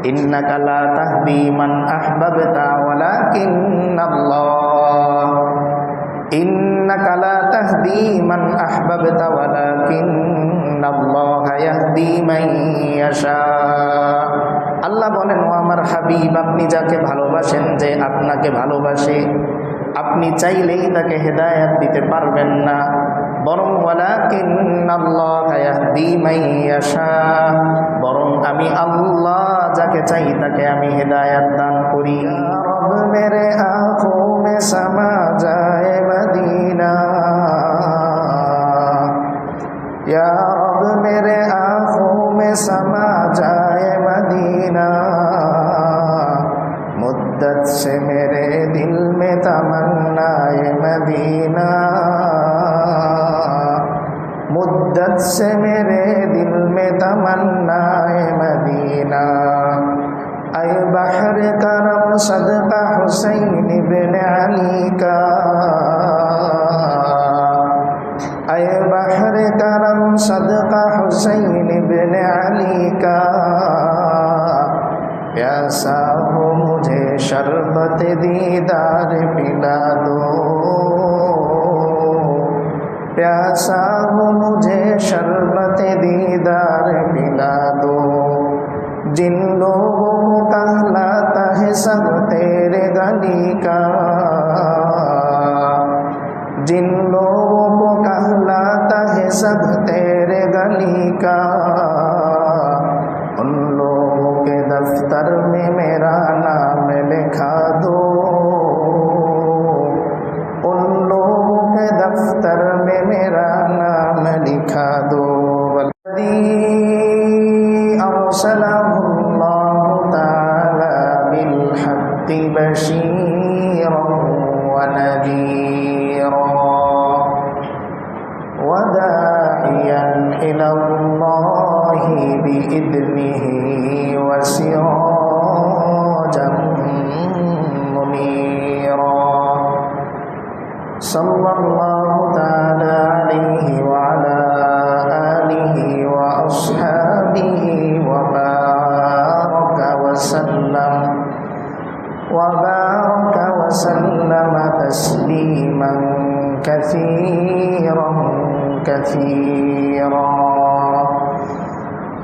ইন্নাকা লা তাহদি মান আহবাবতা ওয়ালাকিন্নাল্লাহ ইন্নাকা লা তাহদি মান আহবাবতা ওয়ালাকিন্নাল্লাহ ইয়াহদি মান ইয়াশা। আল্লাহ বলেন, ও আমার হাবিব, আপনি যাকে ভালোবাসেন, যে আপনাকে ভালোবাসে, আপনি চাইলেই তাকে হেদায়েত দিতে পারবেন না, বরং ওয়ালাকিন্নাল্লাহ ইয়াহদি মান ইয়াশা, বরং আমি আল্লাহ যাকে চাই তাকে আমি হেদায়েত দান করি। ইয়া রব মেরে আঁখোं में समा जाए मदीना, या रब मेरे आँखों में समा जाए मदीना, मुद्दत से मेरे दिल में तमन्नाए मदीना, मुद्दत से मेरे दिल में तमन्नाए मदीना। ऐ बहर करम सदका हुसैन इब्न अली का, ऐ बहर करम सदका हुसैन इब्न अली का, प्यासा हो मुझे शरबत दीदार पिला दो, प्यासा हो मुझे शरबत दीदार पिला दो। जिन लोगों को कहलाता है सब तेरे गली का, जिन लोगों को कहलाता है सब तेरे गली का, उन लोगों के दफ्तर में मेरा नाम लिखा दो, उन लोगों के दफ्तर में मेरा नाम लिखा दो। अरसलहुल्लाहु ताला बिलहक़्क़ि बशीरन व नज़ीरा व दाइयन इलल्लाहि बिइज़्निहि व सिराजन मुनीरा। सल्लल्लाहु ताला अलैहि व अला आलिहि व अस्हाबिहि व बारका व सल्लम तस्लीमन कसीरन कसीरा।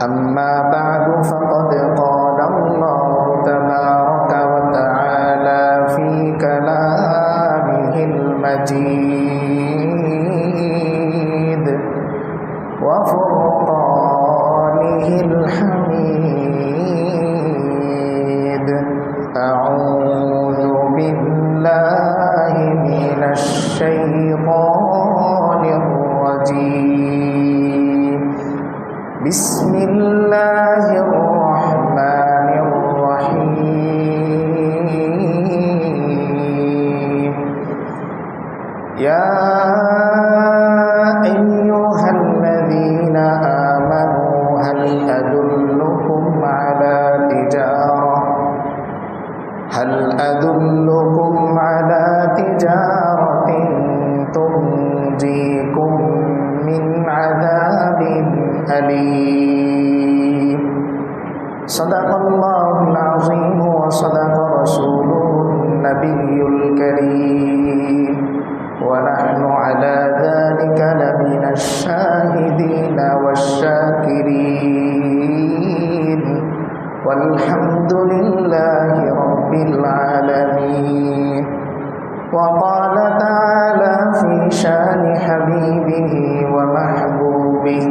अम्मा बअदु फ़क़द क़ाला अल्लाहु तबारक व तआला फ़ी कलामिहिल मजीद व फ़ुरक़ानिहिल हमीद। अऊज़ु बिल्लाहि मिनश शैतानिर रजीम। बिस्मिल्लाहिर रहमानिर रहीम। या अय्युहल्लज़ीना आमनू हल अदुल्लुकुम अला तिजारतिन तुंजीकुम मिन अज़ाबिन अलीम। सदक़ल्लाहुल अज़ीम व सदक़ रसूलुहुन नबियुल करीम व नहनु अला ज़ालिका लमिनश शाहिदीन वश्शाकिरीन वल्हम्दुलिल्लाहि रब्बिल आलमीन। وقال تعالى في شان حبيبه ومحبوبه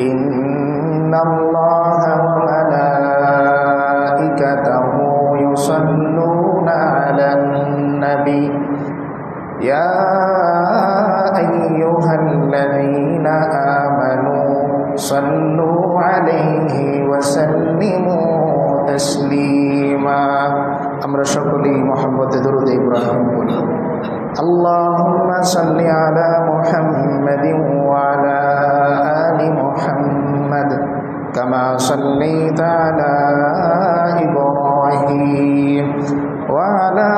إن الله وملائكته يصلون على النبي يا أيها الذين آمنوا صلوا عليه وسلموا تسليما। আমরা সকলেই মহব্বতে দরুদ ইব্রাহিম বলি। আল্লাহুম্মা সাল্লি আলা মুহাম্মাদিন ওয়া আলা আলি মুহাম্মাদ কামা সাল্লাইতা আলা ইব্রাহিম ওয়া আলা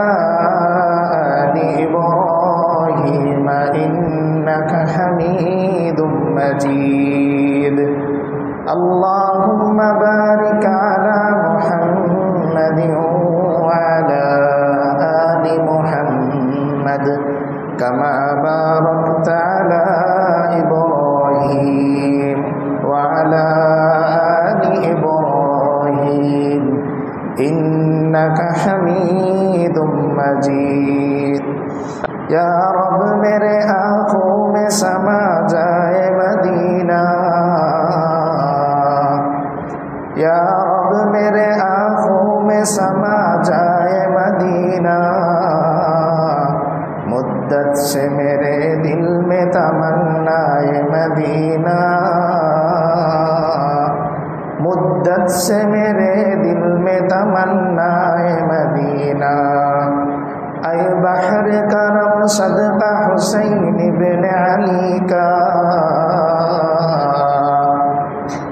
আলি ইব্রাহিম ইন্নাকা হামিদুম মাজিদ। আল্লাহুম্মা বারিক আলা মুহাম্মাদ इन्नका हमीदुम मजीद। या रब मेरे आँखों में समा जाए मदीना, या रब मेरे आँखों में समा जाए मदीना। मुद्दत से मेरे दिल में तमन्नाए मदीना, मुद्दत से मेरे दिल में तमन्नाए मदीना। ऐ बहर करम सदका हुसैन इब्न अली का,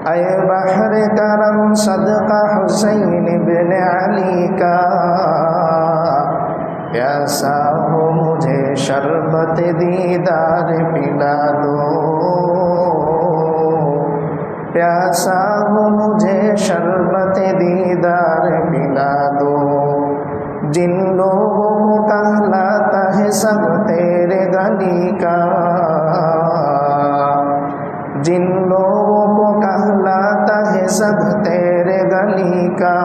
ऐ बहर करम सदका हुसैन इब्न अली का। प्यासा हो मुझे शरबत दीदार पिला दो, प्यासा हो मुझे शरबत दीदार पिला दो। जिन लोगों को कहलाता है सब तेरे गली का, जिन लोगों को कहलाता है सब तेरे गली का।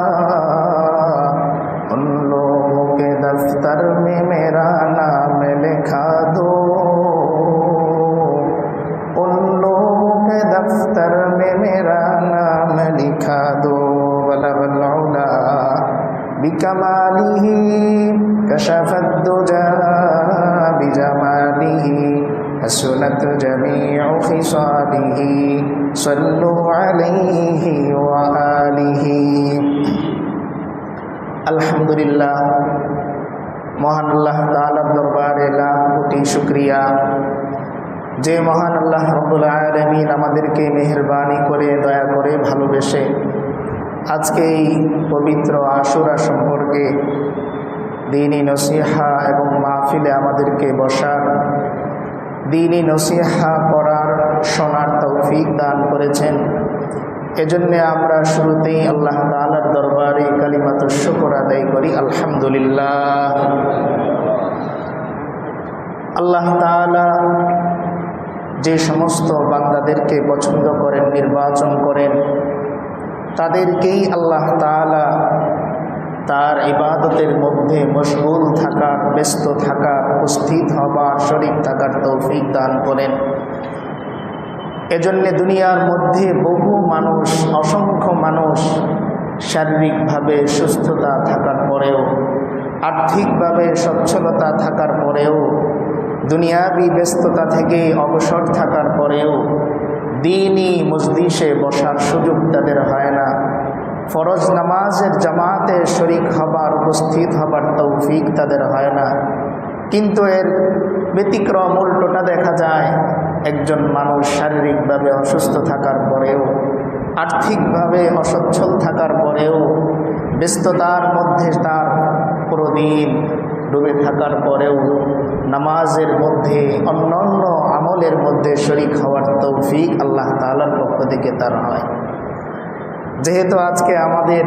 उन लोगों के दफ्तर में मेरा नाम लिखा दो, उन लोगों के दफ्तर में मेरा नाम लिखा दो। वलवल्लौला बिकमालिही कशफद्दुजा बिजमालिही हसनत जमीउ खिसालिही सल्लु अलैहि व आलिही। আলহামদুলিল্লাহ, মহান আল্লাহ তাআলার দরবারে লাখ কোটি শুকরিয়া, যে মহান আল্লাহ রব্বুল আলামিন আমাদেরকে মেহেরবানি করে দয়া করে ভালোবেসে আজকে এই পবিত্র আশুরা সম্পর্কে দ্বীনি নসিহা এবং মাহফিলে আমাদেরকে বসার, দ্বীনি নসিহা করার, শোনার তৌফিক দান করেছেন। এজন্য আমরা শুরুতেই আল্লাহ তাআলার দরবারে কালিমাতুশ শুকর আদায় করি, আলহামদুলিল্লাহ। আল্লাহ তাআলা যে সমস্ত বান্দাদেরকে পছন্দ করেন, নির্বাচন করেন, তাদেরকেই আল্লাহ তাআলা তার ইবাদতের মধ্যে মশগুল থাকার, ব্যস্ত থাকার, উপস্থিত হবার, শরীক থাকার তৌফিক দান করেন। এজন্য দুনিয়ার মধ্যে বহু মানুষ, অসংখ্য মানুষ শারীরিকভাবে সুস্থতা থাকার পরেও, আর্থিকভাবে সচ্ছলতা থাকার পরেও, দুনিয়াবি ব্যস্ততা থেকে অবসর থাকার পরেও দ্বীনি মজলিসে বসার সুযোগ তাদের হয় না, ফরজ নামাজের জামাতে শরীক হবার, উপস্থিত হবার তৌফিক তাদের হয় না। কিন্তু এর ব্যতিক্রম উল্টোটা দেখা যায়, একজন মানুষ শারীরিকভাবে অসুস্থ থাকার পরেও, আর্থিকভাবে অসচ্ছল থাকার পরেও, ব্যস্ততার মধ্যে তার পুরো দিন ডুবে থাকার পরেও নামাজের মধ্যে, অন্যান্য আমলের মধ্যে শরীক হওয়ার তৌফিক আল্লাহ তাআলার পক্ষ থেকে তার হয়। যেহেতু আজকে আমাদের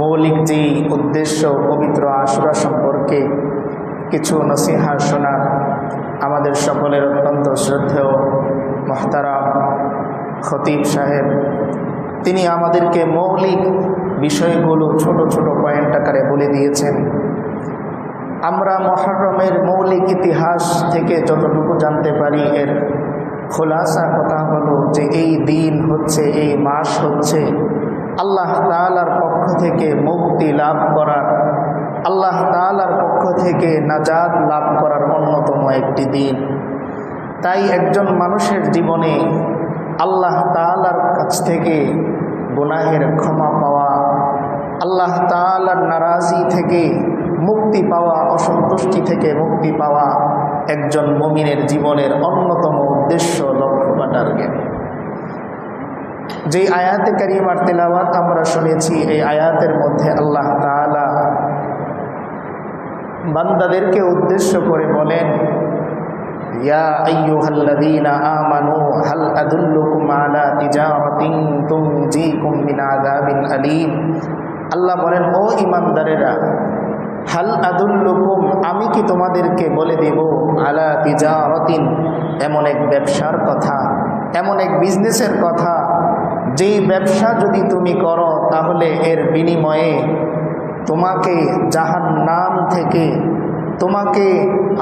মৌলিক যে উদ্দেশ্য পবিত্র আশুরা সম্পর্কে কিছু নসিহা শোনার, আমাদের সকলের অত্যন্ত শ্রদ্ধেয় মুহতারাম খতিব সাহেব তিনি আমাদেরকে মৌলিক বিষয়গুলো ছোট ছোট পয়েন্ট আকারে বলে দিয়েছেন। আমরা মুহররমের মৌলিক ইতিহাস থেকে যতটুকু জানতে পারি, এর খোলাসা কথা হলো যে এই দিন হচ্ছে, এই মাস হচ্ছে আল্লাহ তাআলার পক্ষ থেকে মুক্তি লাভ করার, আল্লাহ তাআলার পক্ষ থেকে নাজাত লাভ করার অন্যতম একটি দিন। তাই একজন মানুষের জীবনে আল্লাহ তাআলার কাছ থেকে গুনাহের ক্ষমা পাওয়া, আল্লাহ তাআলার নারাজি থেকে মুক্তি পাওয়া, অসন্তুষ্টি থেকে মুক্তি পাওয়া একজন মুমিনের জীবনের অন্যতম উদ্দেশ্য, লক্ষ্য বা টার্গেট। যে আয়াতে কারিমার তেলাওয়াত আমরা শুনেছি, এই আয়াতের মধ্যে আল্লাহ তাআলা বান্দাদেরকে উদ্দেশ্য করে বলেন, ইয়া আইয়ুহাল্লাযীনা আমানু হাল আদুল্লুকুম আলা তিজারাতিন তুনজিকুম মিন আযাবিন আলীম। আল্লাহ বলেন, ও ঈমানদারেরা, হাল আদুল্লুকুম, আমি কি তোমাদেরকে বলে দেব, আলা তিজারাতিন, এমন এক ব্যবসার কথা, এমন এক বিজনেসের কথা, যেই ব্যবসা যদি তুমি করো তাহলে এর বিনিময়ে তোমাকে জাহান্নাম থেকে, তোমাকে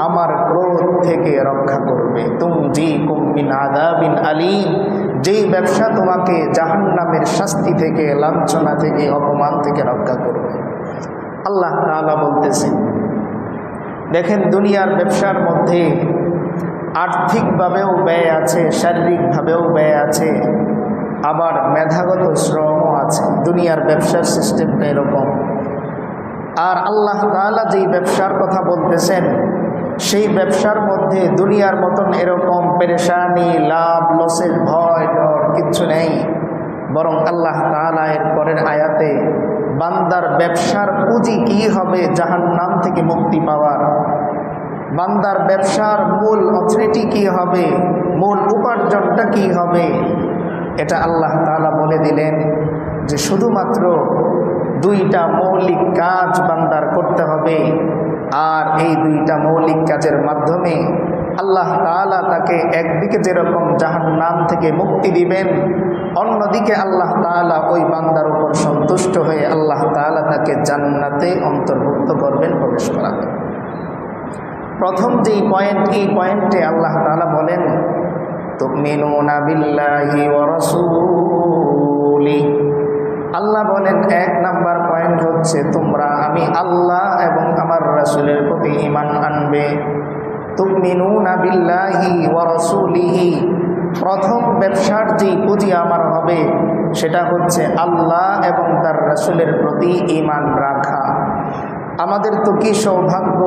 আমার ক্রোধ থেকে রক্ষা করবে। তুনজিকুম মিন আযাবিন আলীম, যেই ব্যবসা তোমাকে জাহান্নামের শাস্তি থেকে, লাঞ্ছনা থেকে, অপমান থেকে রক্ষা করবে। আল্লাহ তাআলা বলতেছেন, দেখেন দুনিয়ার ব্যবসার মধ্যে আর্থিকভাবেও ব্যয় আছে, শারীরিকভাবেও ব্যয় আছে, আবার মেধাগত শ্রমও আছে। দুনিয়ার ব্যবসার সিস্টেমটা এরকম। আর আল্লাহ তাআলা যেই ব্যবসার কথা বলতেছেন, সেই ব্যবসার মধ্যে দুনিয়ার মতন এরকম পেরেশানি, লাভ লসের ভয় ডর কিচ্ছু নেই। বরং আল্লাহ তাআলা এর পরের আয়াতে বান্দার ব্যবসার পুঁজি কি হবে জাহান্নাম থেকে মুক্তি পাওয়ার, বান্দার ব্যবসার মূল অথরিটি কি হবে, মূল উপার্জনটা কি হবে, এটা আল্লাহ তাআলা বলে দিলেন যে শুধুমাত্র দুইটা মৌলিক কাজ বান্দার করতে হবে। আর এই দুইটা মৌলিক কাজের মাধ্যমে আল্লাহ তাআলা তাকে একদিকে যেরকম জাহান্নাম থেকে মুক্তি দিবেন, অন্যদিকে আল্লাহ তাআলা ওই বান্দার উপর সন্তুষ্ট হয়ে আল্লাহ তাআলা তাকে জান্নাতে অন্তর্ভুক্ত করবেন, প্রবেশ করাবেন। প্রথম যেই পয়েন্ট, এই পয়েন্টে আল্লাহ তাআলা বলেন তুমিনুনা বিল্লাহি ওয়া রাসূলিহি। আল্লাহ বলেন 1 নাম্বার পয়েন্ট হচ্ছে তোমরা আমি আল্লাহ এবং আমার রাসূলের প্রতি ঈমান আনবে। তুমিনুনা বিল্লাহি ওয়া রাসূলিহি, প্রথম ব্যবসার যে পুঁজি আমার হবে সেটা হচ্ছে আল্লাহ এবং তার রাসূলের প্রতি ঈমান রাখা। আমাদের তো কি সৌভাগ্য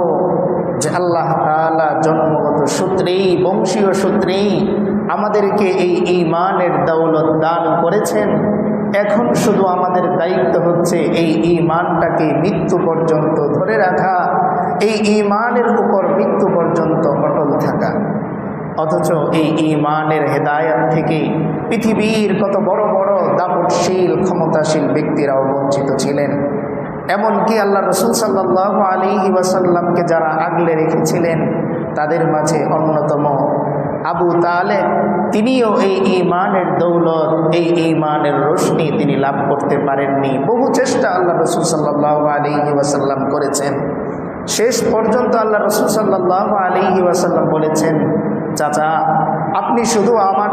যে আল্লাহ তাআলা জন্মগত সূত্রেই, বংশীয় সূত্রেই আমাদেরকে এই ঈমানের দৌলত দান করেছেন। এখন শুধু আমাদের দায়িত্ব হচ্ছে এই ঈমানটাকে মৃত্যু পর্যন্ত ধরে রাখা, এই ঈমানের উপর মৃত্যু পর্যন্ত অটল থাকা। অথচ এই ঈমানের হেদায়েত থেকে পৃথিবীর কত বড় বড় দাপটশীল, ক্ষমতাশীল ব্যক্তিরাও বঞ্চিত ছিলেন। এমনকি আল্লাহ রাসূল সাল্লাল্লাহু আলাইহি ওয়াসাল্লামকে যারা আগলে রেখেছিলেন তাদের মাঝে অন্যতম আবু তালেব, তিনিও এই ঈমানের দৌলত, এই ঈমানের রোশনি তিনি লাভ করতে পারেননি। বহু চেষ্টা আল্লাহ রাসূল সাল্লাল্লাহু আলাইহি ওয়াসাল্লাম করেছেন। শেষ পর্যন্ত আল্লাহ রাসূল সাল্লাল্লাহু আলাইহি ওয়াসাল্লাম বলেছেন, চাচা আপনি শুধু আমার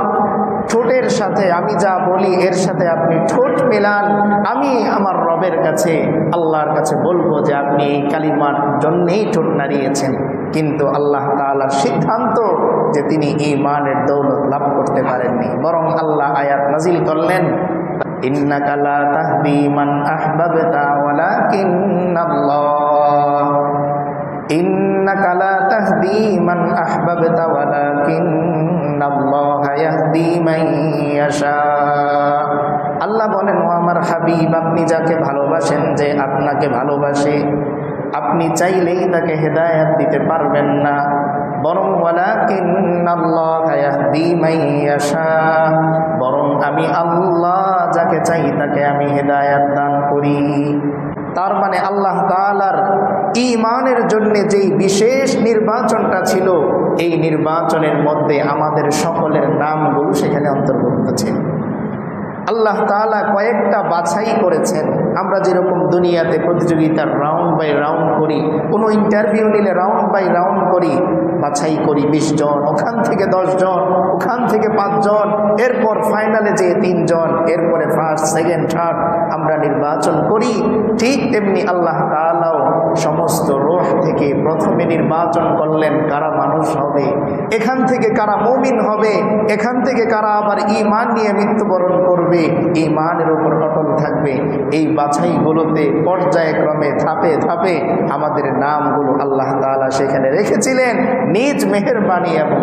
ঠোঁটের সাথে, আমি যা বলি এর সাথে আপনি ঠোঁট মেলান, আমি আমার রবের কাছে, আল্লাহর কাছে বলবো যে আপনি এই কালিমার জন্যেই ঠোঁট নাড়িয়েছেন। কিন্তু আল্লাহ তাআলার সিদ্ধান্ত যে তিনি ঈমানের দৌলত লাভ করতে পারেননি, বরং আল্লাহ আয়াত নাজিল করলেন ইন্নাকা লা তাহদি মান আহবাবতা ওয়ালাকিন্নাল্লাহ, ইন্নাকা লা তাহদি মান আহবাবতা ওয়ালাকিন্নাল্লাহা ইয়াহদি মান ইয়াশা। আল্লাহ বলেন, ও আমার হাবিব, আপনি যাকে ভালোবাসেন, যে আপনাকে ভালোবাসে, আপনি চাইলেই তাকে হেদায়েত দিতে পারবেন না, বরং ওয়ালাকিন্নাল্লাহা ইয়াহদি মান ইয়াশা, বরং আমি আল্লাহ যাকে চাই তাকে আমি হেদায়েত দান করি। তার মানে আল্লাহ তাআলার ঈমানের জন্য যেই বিশেষ নির্বাচনটা ছিল, এই নির্বাচনের মধ্যে আমাদের সকলের নামগুলো সেখানে অন্তর্ভুক্ত ছিল। আল্লাহ তাআলা কয়েকটা বাছাই করেছেন। আমরা যেরকম দুনিয়াতে প্রতিযোগিতার রাউন্ড বাই রাউন্ড করি, কোনো ইন্টারভিউ নিলে রাউন্ড বাই রাউন্ড করি, বাছাই করি 20 জন, ওখান থেকে 10 জন, ওখান থেকে 5 জন, এরপর ফাইনালে যে 3 জন, এরপরে ফার্স্ট, সেকেন্ড, থার্ড আমরা নির্বাচন করি। ঠিক তেমনি আল্লাহ তাআলাও সমস্ত রূহ থেকে প্রথমে নির্বাচন করলেন কারা মানুষ হবে, এখান থেকে কারা মুমিন হবে, এখান থেকে কারা আবার ঈমান নিয়ে মৃত্যুবরণ করবে, ঈমানের উপর অটল থাকবে। এই বাছাইগুলোতে পর্যায়ক্রমে ধাপে ধাপে আমাদের নামগুলো আল্লাহ তাআলা সেখানে রেখেছিলেন নিজ মেহেরবানি এবং